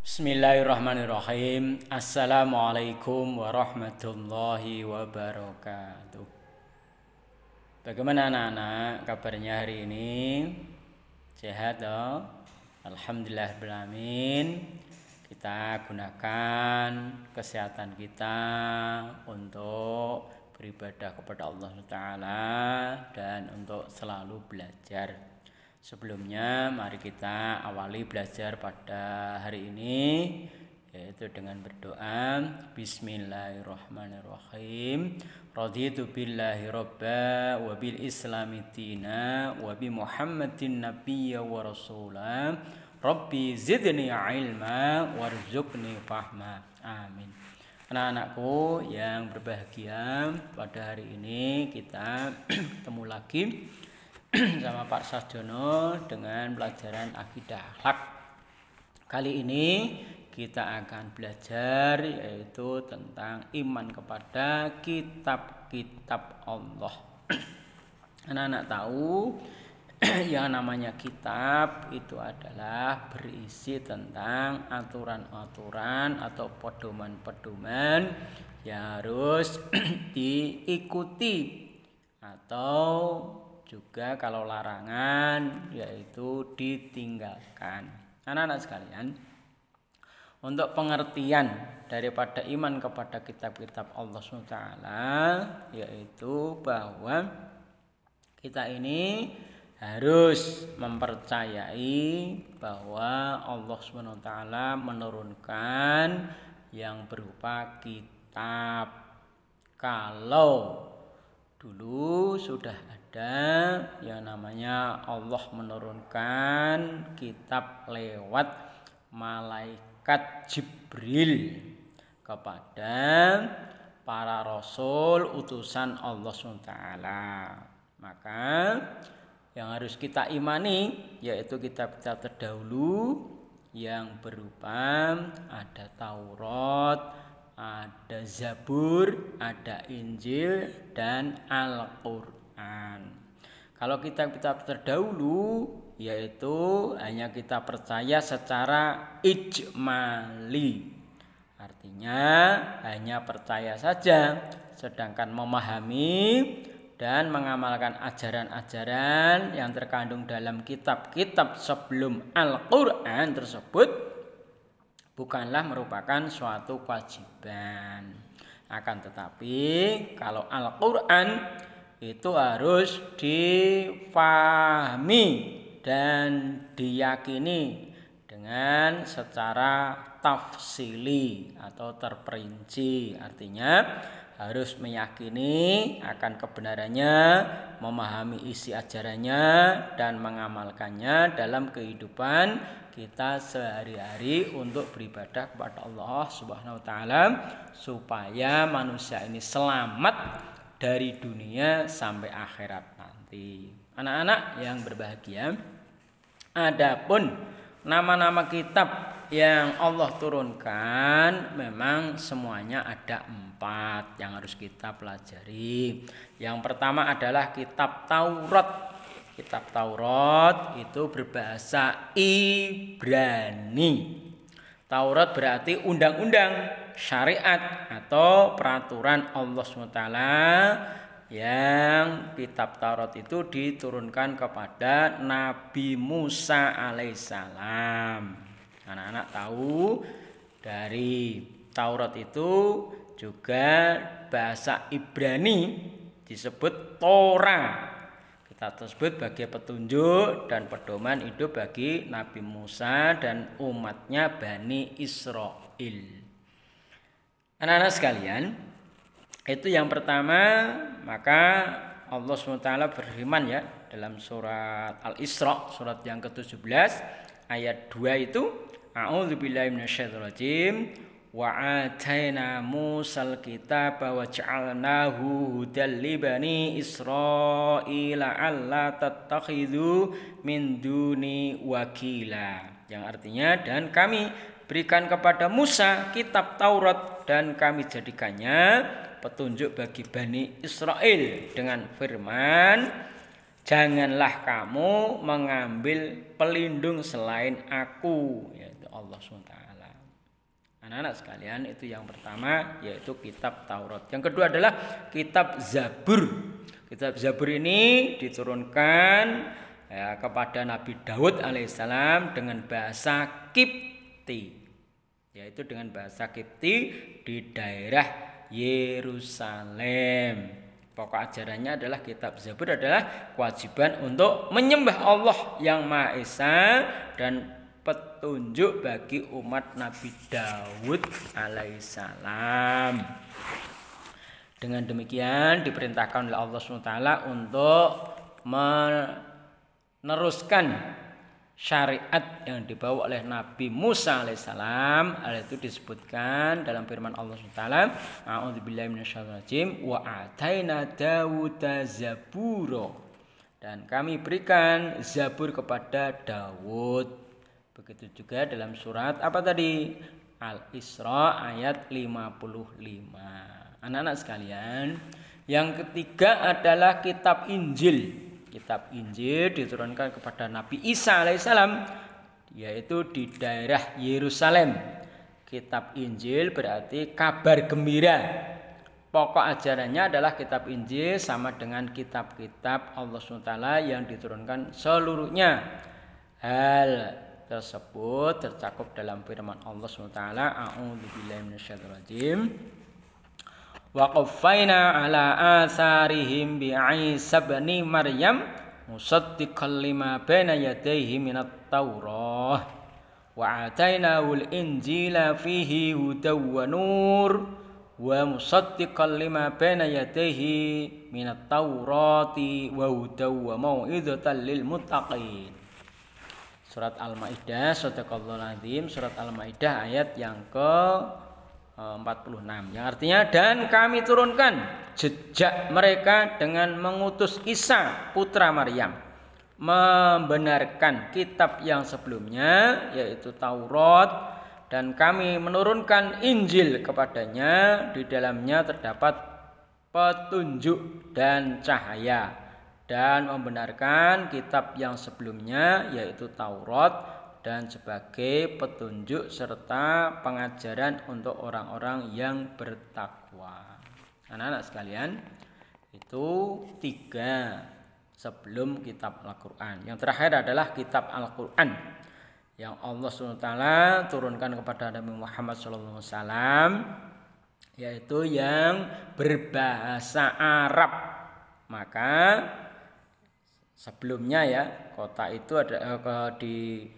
Bismillahirrahmanirrahim. Assalamualaikum warahmatullahi wabarakatuh. Bagaimana anak-anak kabarnya hari ini? Sehat toh? Alhamdulillahirrahmanirrahim. Kita gunakan kesehatan kita untuk beribadah kepada Allah Ta'ala dan untuk selalu belajar. Sebelumnya mari kita awali belajar pada hari ini, yaitu dengan berdoa. Bismillahirrahmanirrahim. Raditu billahi robba wa bil islami dina wa bi muhammadin nabiyya wa rasulah. Rabbi zidni ilma warzuqni fahma. Amin. Anak-anakku yang berbahagia, pada hari ini kita ketemu lagi sama Pak Sarjono dengan pelajaran akidah akhlak. Kali ini kita akan belajar yaitu tentang iman kepada kitab-kitab Allah. Anak-anak tahu yang namanya kitab itu adalah berisi tentang aturan-aturan atau pedoman-pedoman yang harus diikuti, atau juga kalau larangan yaitu ditinggalkan. Anak-anak sekalian, untuk pengertian daripada iman kepada kitab-kitab Allah SWT, yaitu bahwa kita ini harus mempercayai bahwa Allah SWT menurunkan yang berupa kitab. Kalau dulu sudah ada yang namanya Allah menurunkan kitab lewat malaikat Jibril kepada para rasul utusan Allah SWT. Maka yang harus kita imani yaitu kitab-kitab terdahulu yang berupa ada Taurat, ada Zabur, ada Injil, dan Al-Quran. Kalau kitab-kitab terdahulu yaitu hanya kita percaya secara ijmali, artinya hanya percaya saja, sedangkan memahami dan mengamalkan ajaran-ajaran yang terkandung dalam kitab-kitab sebelum Al-Quran tersebut bukanlah merupakan suatu kewajiban. Akan tetapi kalau Al-Quran itu harus difahami dan diyakini dengan secara tafsili atau terperinci. Artinya harus meyakini akan kebenarannya, memahami isi ajarannya, dan mengamalkannya dalam kehidupan kita sehari-hari untuk beribadah kepada Allah Subhanahu wa Ta'ala, supaya manusia ini selamat dari dunia sampai akhirat nanti. Anak-anak yang berbahagia, adapun nama-nama kitab yang Allah turunkan memang semuanya ada 4 yang harus kita pelajari. Yang pertama adalah kitab Taurat. Kitab Taurat itu berbahasa Ibrani. Taurat berarti undang-undang, syariat atau peraturan Allah SWT, yang kitab Taurat itu diturunkan kepada Nabi Musa alaihissalam. Anak-anak tahu dari Taurat itu juga bahasa Ibrani disebut Torah. Kita tersebut sebagai petunjuk dan pedoman hidup bagi Nabi Musa dan umatnya Bani Israel. Anak-anak sekalian, itu yang pertama. Maka Allah SWT berfirman ya dalam surat Al-Isra, surat yang ke-17 ayat 2 itu, A'udzubillahi minasyaitonirrajim. Wa ataina Musal kitaba wa ja'alnahu hudal li bani Israila alla tattakhidhu min duni wakila. Yang artinya, dan kami berikan kepada Musa kitab Taurat dan kami jadikannya petunjuk bagi Bani Israel dengan firman, janganlah kamu mengambil pelindung selain aku, yaitu Allah Allah SWT. Anak-anak sekalian, itu yang pertama, yaitu kitab Taurat. Yang kedua adalah kitab Zabur. Kitab Zabur ini diturunkan ya, kepada Nabi Daud alaihissalam dengan bahasa Kipti, yaitu dengan bahasa Kipti di daerah Yerusalem. Pokok ajarannya adalah kitab Zabur adalah kewajiban untuk menyembah Allah yang Maha Esa dan petunjuk bagi umat Nabi Daud alaihissalam. Dengan demikian diperintahkan oleh Allah SWT untuk meneruskan syariat yang dibawa oleh Nabi Musa alaihissalam. Hal itu disebutkan dalam firman Allah SWT, a'udzubillahi minasyaitonirrajim, wa ataina Dawuda zabura, dan kami berikan Zabur kepada Daud. Begitu juga dalam surat apa tadi? Al-Isra ayat 55. Anak-anak sekalian, yang ketiga adalah kitab Injil. Kitab Injil diturunkan kepada Nabi Isa alaihissalam, yaitu di daerah Yerusalem. Kitab Injil berarti kabar gembira. Pokok ajarannya adalah kitab Injil sama dengan kitab-kitab Allah SWT yang diturunkan seluruhnya. Hal tersebut tercakup dalam firman Allah SWT, a'udzubillahi minasyaitonirrajim, wa qaffayna ala atharihim bi Isa ibn Maryam musaddiqan lima baina yadayhi minat Taurah wa atainahul injila fihi hudaw wa nur wa musaddiqan lima baina yadayhi minat Taurati wa hudaw wa mau'izatan lil muttaqin. Surat Al-Maidah, Shadaqallahul Azim, surat Al-Maidah ayat yang ke-46. Yang artinya, dan kami turunkan jejak mereka dengan mengutus Isa putra Maryam, membenarkan kitab yang sebelumnya yaitu Taurat, dan kami menurunkan Injil kepadanya, di dalamnya terdapat petunjuk dan cahaya, dan membenarkan kitab yang sebelumnya yaitu Taurat, dan sebagai petunjuk serta pengajaran untuk orang-orang yang bertakwa. Anak-anak sekalian, itu 3 sebelum kitab Al-Quran. Yang terakhir adalah kitab Al-Quran yang Allah SWT turunkan kepada Nabi Muhammad SAW, yaitu yang berbahasa Arab. Maka sebelumnya ya, kota itu ada di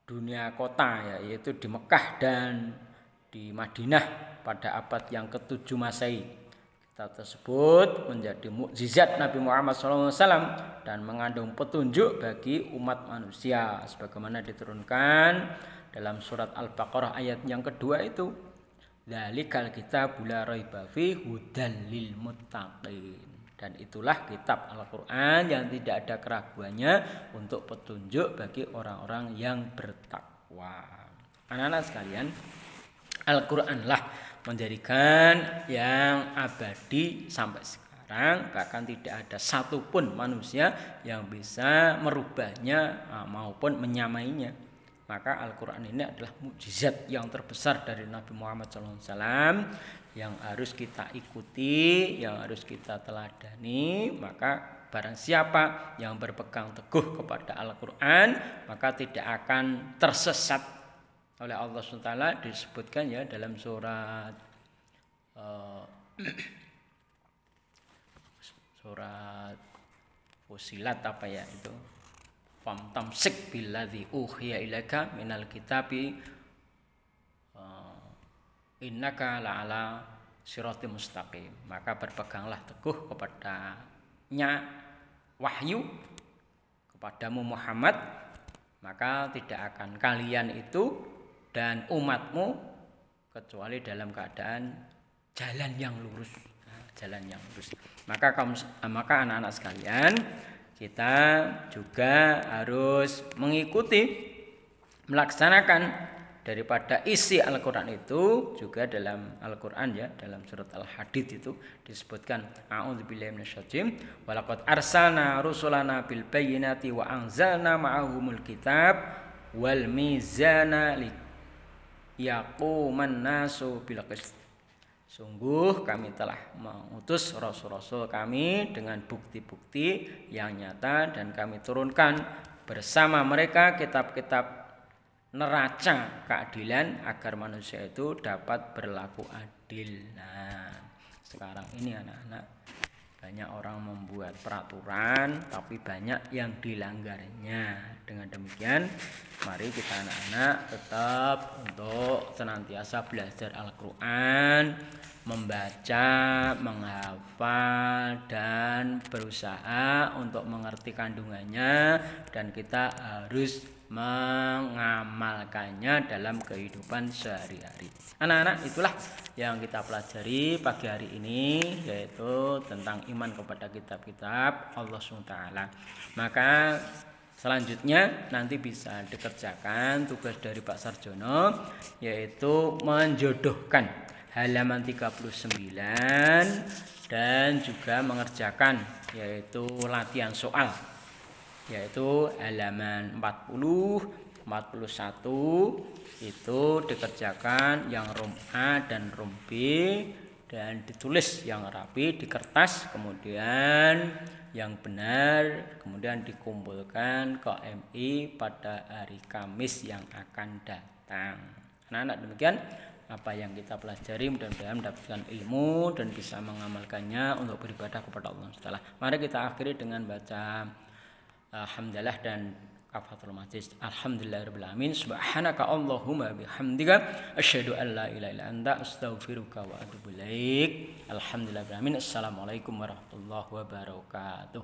dunia kota ya, yaitu di Mekah dan di Madinah pada abad yang ke-7 Masehi. Kitab tersebut menjadi mukjizat Nabi Muhammad SAW dan mengandung petunjuk bagi umat manusia, sebagaimana diturunkan dalam surat Al-Baqarah ayat yang kedua itu, dzalikal kitabul la raiba fihi hudal lil muttaqin. Dan itulah kitab Al-Quran yang tidak ada keraguannya untuk petunjuk bagi orang-orang yang bertakwa. Anak-anak sekalian, Al-Quranlah menjadikan yang abadi sampai sekarang. Bahkan tidak ada satupun manusia yang bisa merubahnya maupun menyamainya. Maka Al-Quran ini adalah mukjizat yang terbesar dari Nabi Muhammad SAW, yang harus kita ikuti, yang harus kita teladani. Maka barang siapa yang berpegang teguh kepada Al-Quran, maka tidak akan tersesat oleh Allah SWT. Disebutkan ya dalam surat surat Fusilat apa ya itu, famtamsik billadzi uhiya ilaika minal kitabi innaka la'ala siratim mustaqim. Maka berpeganglah teguh kepadanya wahyu kepadamu Muhammad, maka tidak akan kalian itu dan umatmu kecuali dalam keadaan jalan yang lurus. Jalan yang lurus. Maka anak-anak sekalian, kita juga harus mengikuti, melaksanakan daripada isi Al-Quran itu. Juga dalam Al-Quran ya, dalam surat Al-Hadid itu disebutkan, a'udzubillahi minasyaitonir rajim, walaqad arsalna rusulana bil bayyinati wa anzalna ma'ahumul kitab wal mizana yaquman nasu bil qist. Sungguh kami telah mengutus rasul-rasul kami dengan bukti-bukti yang nyata dan kami turunkan bersama mereka kitab-kitab neraca keadilan agar manusia itu dapat berlaku adil. Nah, sekarang ini anak-anak banyak orang membuat peraturan tapi banyak yang dilanggarnya. Dengan demikian mari kita anak-anak tetap untuk senantiasa belajar Al-Quran, membaca, menghafal, dan berusaha untuk mengerti kandungannya, dan kita harus mengamalkannya dalam kehidupan sehari-hari. Anak-anak, itulah yang kita pelajari pagi hari ini, yaitu tentang iman kepada kitab-kitab Allah SWT. Maka selanjutnya nanti bisa dikerjakan tugas dari Pak Sarjono, yaitu menjodohkan halaman 39 dan juga mengerjakan yaitu latihan soal, yaitu halaman 40, 41 itu dikerjakan yang rom A dan rom B dan ditulis yang rapi di kertas, kemudian yang benar kemudian dikumpulkan ke MI pada hari Kamis yang akan datang. Anak-anak, demikian apa yang kita pelajari, mudah-mudahan mendapatkan ilmu dan bisa mengamalkannya untuk beribadah kepada Allah Taala. Mari kita akhiri dengan baca alhamdulillah dan kafatul majlis. Alhamdulillahirabbil alamin. Subhanaka Allahumma bihamdika asyhadu an la ilaha illa anta astaghfiruka wa atubu ilaik. Alhamdulillahirabbil alamin. Assalamualaikum warahmatullahi wabarakatuh.